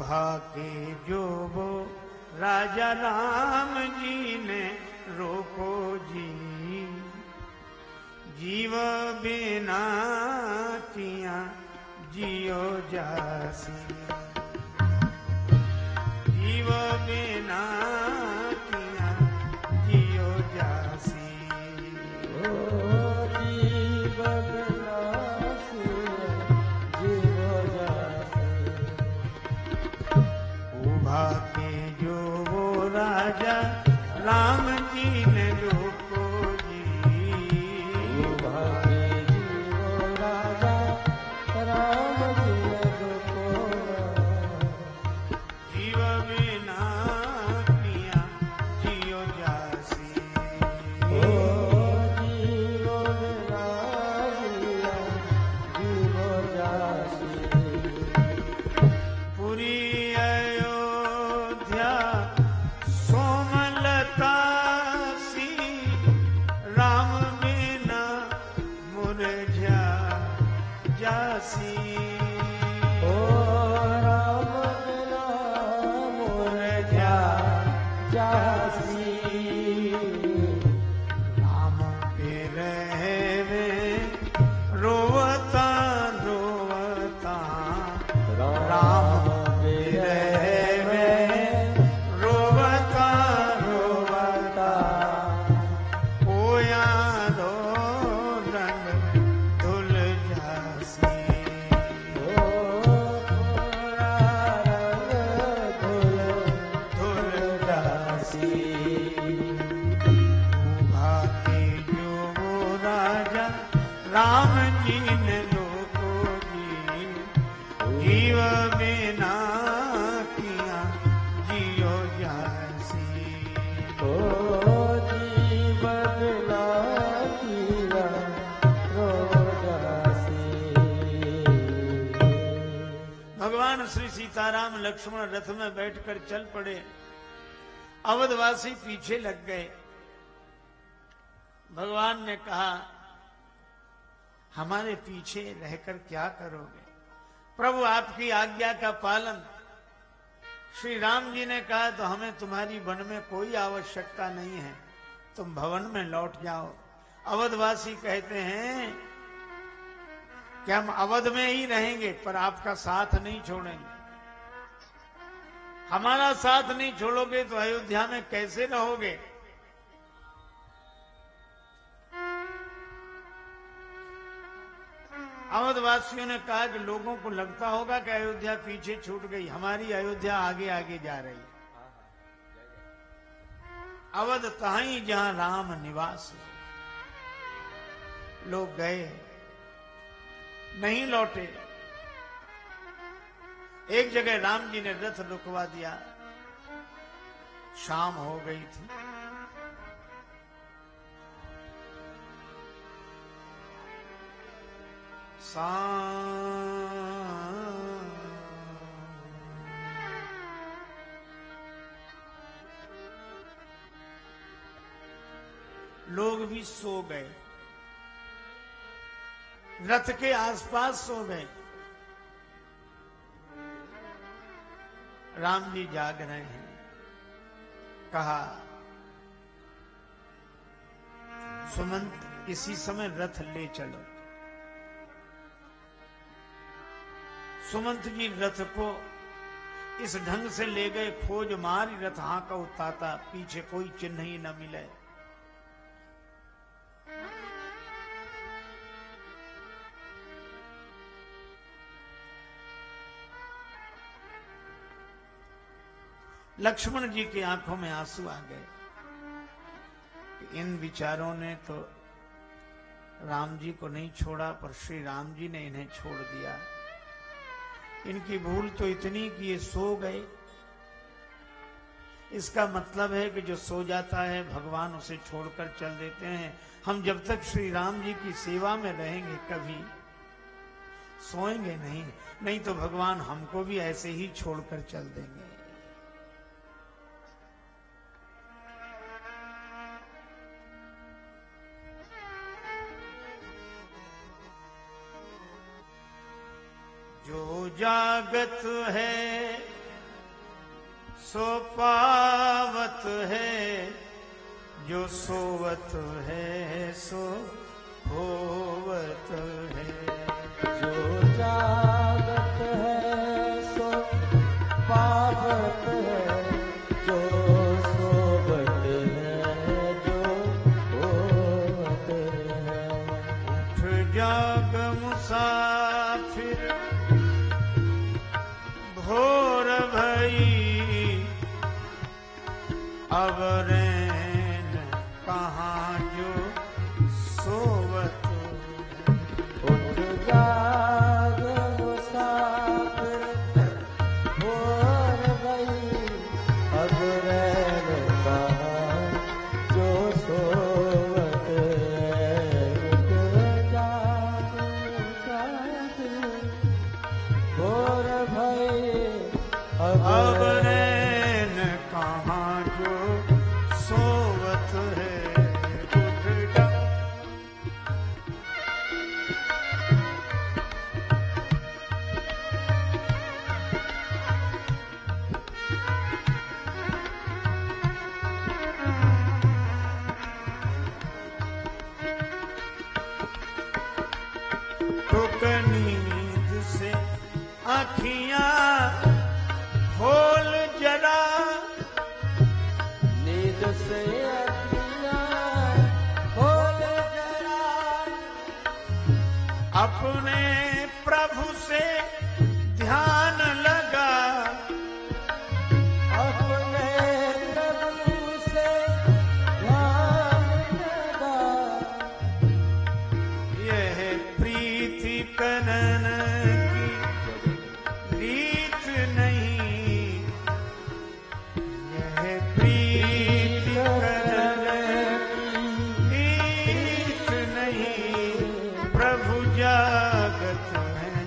भाके जो वो राजा राम जी ने रोको जी, जीव बिना किया जियो जासी, जीव बिना किया जियो जासी। जीव बिना जियो जासी। उभा के जो वो राजा राम जी ने रोको जी, उभा के जो राजा राम जी ने रोको, जीव बिना किया जियो जासी। जीव बिना जियो जासी। पुरी अयोध्या सोमलता सी, राम बिना मुरझा जासी। राम बिना मुरझा जासी। राम बिरहे रोवता रोवता, राम बिरहे रोवता रोवता, कोया रो रंग धुल जासी। धुल जासी। उभा के जो वो राजा राम जी ने रोको जी, जीव बिना किया जियो जासी। जीव बिना किया रो जासी। भगवान श्री सीताराम लक्ष्मण रथ में बैठकर चल पड़े, अवधवासी पीछे लग गए। भगवान ने कहा, हमारे पीछे रहकर क्या करोगे? प्रभु आपकी आज्ञा का पालन। श्री राम जी ने कहा, तो हमें तुम्हारी वन में कोई आवश्यकता नहीं है, तुम भवन में लौट जाओ। अवधवासी कहते हैं कि हम अवध में ही रहेंगे पर आपका साथ नहीं छोड़ेंगे। हमारा साथ नहीं छोड़ोगे तो अयोध्या में कैसे रहोगे? अवधवासियों ने कहा कि लोगों को लगता होगा कि अयोध्या पीछे छूट गई, हमारी अयोध्या आगे आगे जा रही है। अवध तहाई जहां राम निवास है। लोग गए, नहीं लौटे। एक जगह राम जी ने रथ रुकवा दिया, शाम हो गई थी। लोग भी सो गए, रथ के आसपास सो गए। राम जी जाग रहे हैं। कहा, सुमंत इसी समय रथ ले चलो। सुमंत जी रथ को इस ढंग से ले गए, खोज मारी रथ हाँका उताता, पीछे कोई चिन्ह ही न मिले। लक्ष्मण जी की आंखों में आंसू आ गए। इन विचारों ने तो राम जी को नहीं छोड़ा, पर श्री राम जी ने इन्हें छोड़ दिया। इनकी भूल तो इतनी कि ये सो गए। इसका मतलब है कि जो सो जाता है भगवान उसे छोड़कर चल देते हैं। हम जब तक श्री राम जी की सेवा में रहेंगे कभी सोएंगे नहीं, नहीं तो भगवान हमको भी ऐसे ही छोड़कर चल देंगे। जो जागत है सो पावत है, जो सोवत है सो होवत है। जो जागत है सो पावत है, जो सोवत है जो होवत है। उठ जाग मुसाफिर भोर भई, अब रैन कहाँ जो सोवत है। उठ जाग मुसाफिर भोर भई, अब रैन कहाँ जो सोवत है। उठ जाग मुसाफिर भोर भई, अब रैन कहाँ जो सोवत है। उठ जाग टुक नींद से आँखियाँ खोल जरा, नींद से अखियाँ खोल जरा, अपने प्रभु से ध्यान लगा। अपने प्रभु से ध्यान लगा। यह प्रीति करन की रीत नहीं, यह प्रीति करन की रीत नहीं। प्रभु जागत है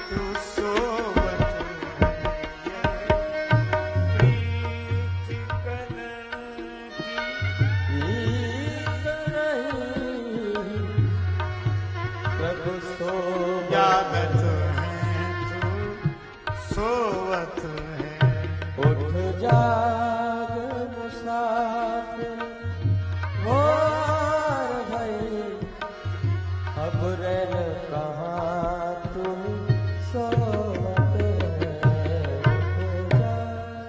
तू सोवत है। प्रीति करन की रीत नहीं, प्रभु सो जागत है तू सोवत है। उठ जाग मुसाफिर भोर भई, अब रैन कहाँ तुम सोवत है। उठ जाग।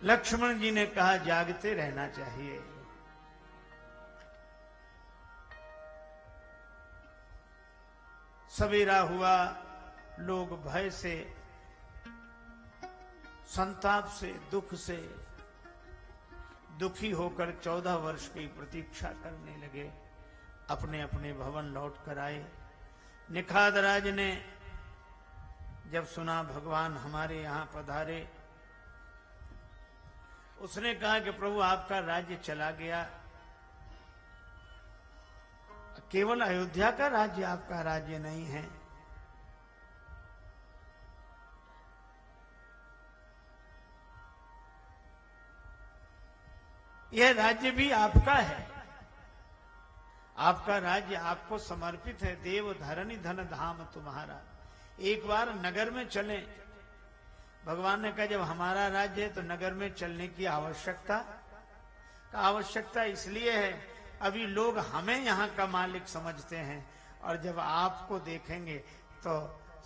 लक्ष्मण जी ने कहा जागते रहना चाहिए। सवेरा हुआ, लोग भय से, संताप से, दुख से दुखी होकर 14 वर्ष की प्रतीक्षा करने लगे। अपने अपने भवन लौट कर आए। निखाद राज ने जब सुना भगवान हमारे यहां पधारे, उसने कहा कि प्रभु आपका राज्य चला गया, केवल अयोध्या का राज्य आपका राज्य नहीं है, यह राज्य भी आपका है। आपका राज्य आपको समर्पित है। देव धरनी धन धाम तुम्हारा। एक बार नगर में चलें। भगवान ने कहा जब हमारा राज्य है तो नगर में चलने की आवश्यकता इसलिए है, अभी लोग हमें यहाँ का मालिक समझते हैं, और जब आपको देखेंगे तो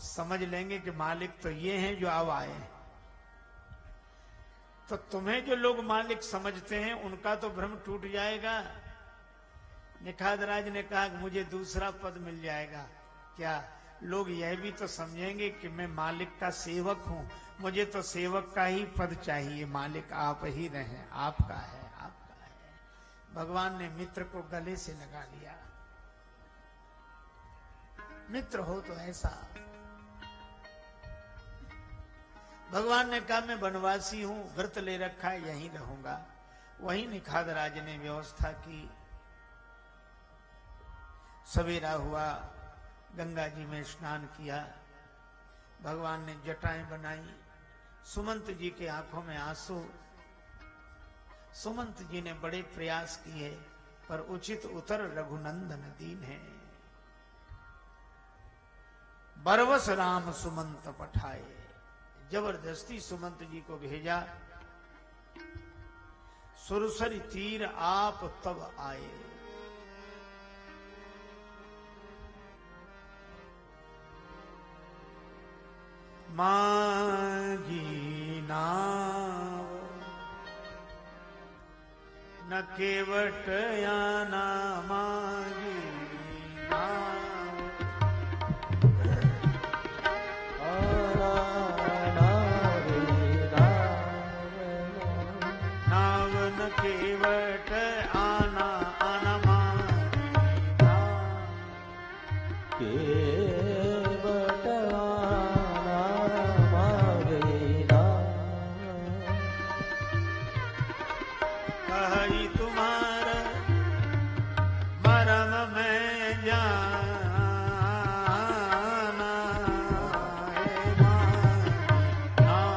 समझ लेंगे कि मालिक तो ये हैं जो अब आए हैं। तो तुम्हें जो लोग मालिक समझते हैं उनका तो भ्रम टूट जाएगा। निखाद राज ने कहा कि मुझे दूसरा पद मिल जाएगा क्या? लोग यह भी तो समझेंगे कि मैं मालिक का सेवक हूं, मुझे तो सेवक का ही पद चाहिए, मालिक आप ही रहें, आपका है, आपका है। भगवान ने मित्र को गले से लगा लिया। मित्र हो तो ऐसा। भगवान ने कहा मैं वनवासी हूं, व्रत ले रखा है, यहीं रहूंगा। वहीं निखाद राज ने व्यवस्था की। सवेरा हुआ, गंगा जी में स्नान किया, भगवान ने जटाएं बनाई। सुमंत जी के आंखों में आंसू। सुमंत जी ने बड़े प्रयास किए पर उचित उत्तर रघुनंदन दीन है। बरवस राम सुमंत पठाए, जबरदस्ती सुमंत जी को भेजा। सुरसरी तीर आप तब आए। मांगी नाव न केवट आना, मांगी नाव नाव न केवट आना, आना मांगी नाव केवट आना मांगी नाव कही तुम्हारा मरम में जाना है, मांगी नाव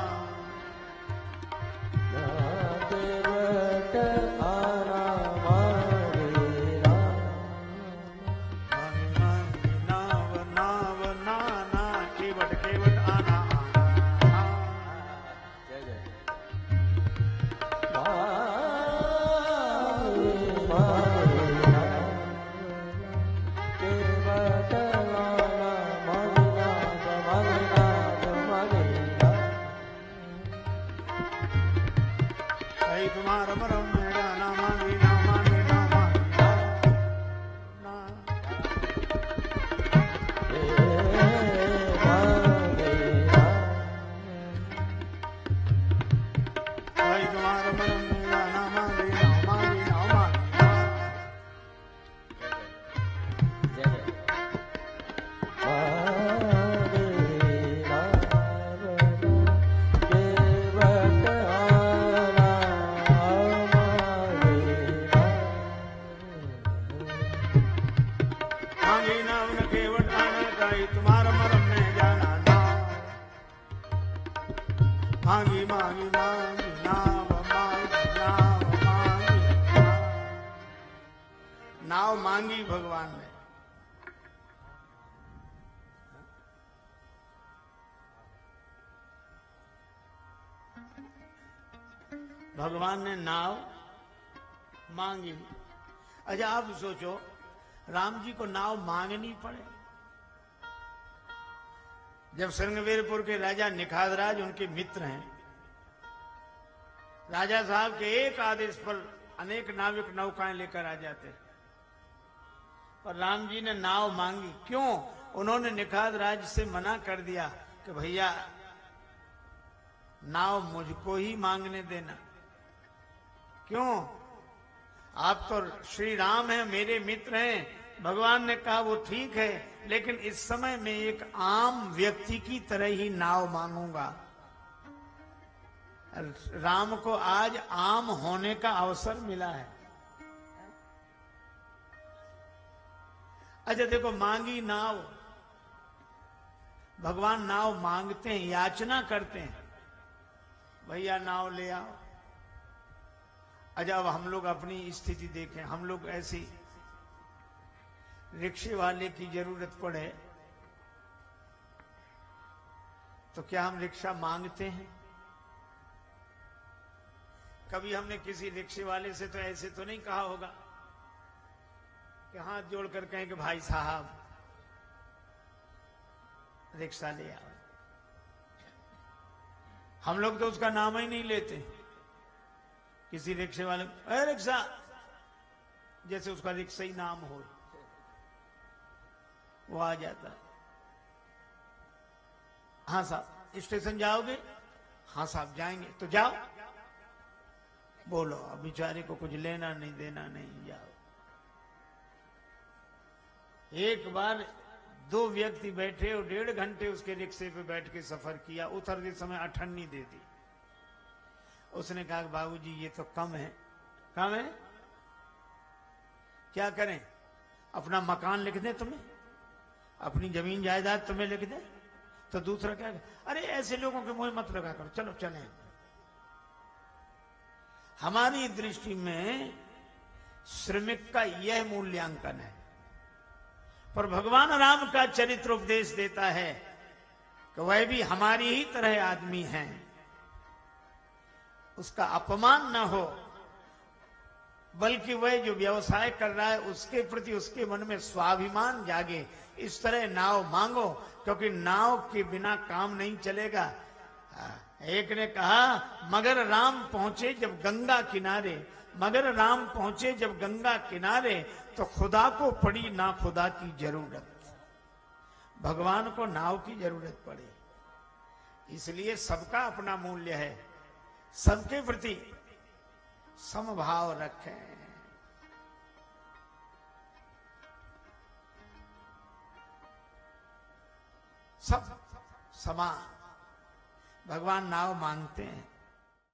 केवट आना मांगी नाव मांगी मांगी नाव नाव नाना केवट केवट आना आना। जय जय मांगी नाव केवट आना मांगी नाव मांगी नाव मांगी नाव कहीं तुम्हारा मरम में जाना, मांगी नाव मांगी नाव मांगी नाव ना। कहीं तुम्हारा मरम में जाना, मांगी नाव मांगी नाव मांगी नाव। मांगी नाव न केवट आना, कहीं तुम्हारा मरम में जाना ना। मांगी मांगी मांगी नाव मांगी नाव मांगी नाव। नाव मांगी भगवान ने। भगवान ने नाव मांगी। अच्छा आप सोचो, राम जी को नाव मांगनी पड़े। जब श्रृंगवीरपुर के राजा निखादराज उनके मित्र हैं, राजा साहब के एक आदेश पर अनेक नाविक नौकाएं लेकर आ जाते, पर राम जी ने नाव मांगी। क्यों? उन्होंने निखादराज से मना कर दिया कि भैया नाव मुझको ही मांगने देना। क्यों? आप तो श्री राम हैं, मेरे मित्र हैं। भगवान ने कहा वो ठीक है, लेकिन इस समय मैं एक आम व्यक्ति की तरह ही नाव मांगूंगा। राम को आज आम होने का अवसर मिला है। अच्छा देखो, मांगी नाव, भगवान नाव मांगते हैं, याचना करते हैं, भैया नाव ले आओ। अच्छा अब हम लोग अपनी स्थिति देखें, हम लोग ऐसी रिक्शे वाले की जरूरत पड़े तो क्या हम रिक्शा मांगते हैं? कभी हमने किसी रिक्शे वाले से तो ऐसे तो नहीं कहा होगा कि हाथ जोड़कर कहें कि भाई साहब रिक्शा ले आओ। हम लोग तो उसका नाम ही नहीं लेते। किसी रिक्शे वाले अरे रिक्शा, जैसे उसका रिक्शा ही नाम हो, वो आ जाता है। हाँ साहब स्टेशन जाओगे? हाँ साहब जाएंगे। तो जाओ, बोलो। अब बेचारे को कुछ लेना नहीं देना नहीं, जाओ। एक बार दो व्यक्ति बैठे और 1.5 घंटे उसके रिक्शे पे बैठ के सफर किया। उतरते समय अठन्नी दे दी। उसने कहा बाबूजी ये तो कम है। कम है? क्या करें? अपना मकान लिख दें तुम्हें, अपनी जमीन जायदाद तुम्हें लिख दें? तो दूसरा क्या? अरे ऐसे लोगों के मुंह मत लगा करो, चलो चलें। हमारी दृष्टि में श्रमिक का यह मूल्यांकन है। पर भगवान राम का चरित्र उपदेश देता है कि वह भी हमारी ही तरह आदमी हैं, उसका अपमान न हो, बल्कि वह जो व्यवसाय कर रहा है उसके प्रति उसके मन में स्वाभिमान जागे। इस तरह नाव मांगो, क्योंकि नाव के बिना काम नहीं चलेगा। एक ने कहा, मगर राम पहुंचे जब गंगा किनारे, मगर राम पहुंचे जब गंगा किनारे, तो खुदा को पड़ी ना खुदा की जरूरत। भगवान को नाव की जरूरत पड़ी, इसलिए सबका अपना मूल्य है, सबके प्रति समभाव रखें। सब समान। भगवान नाव मांगते हैं,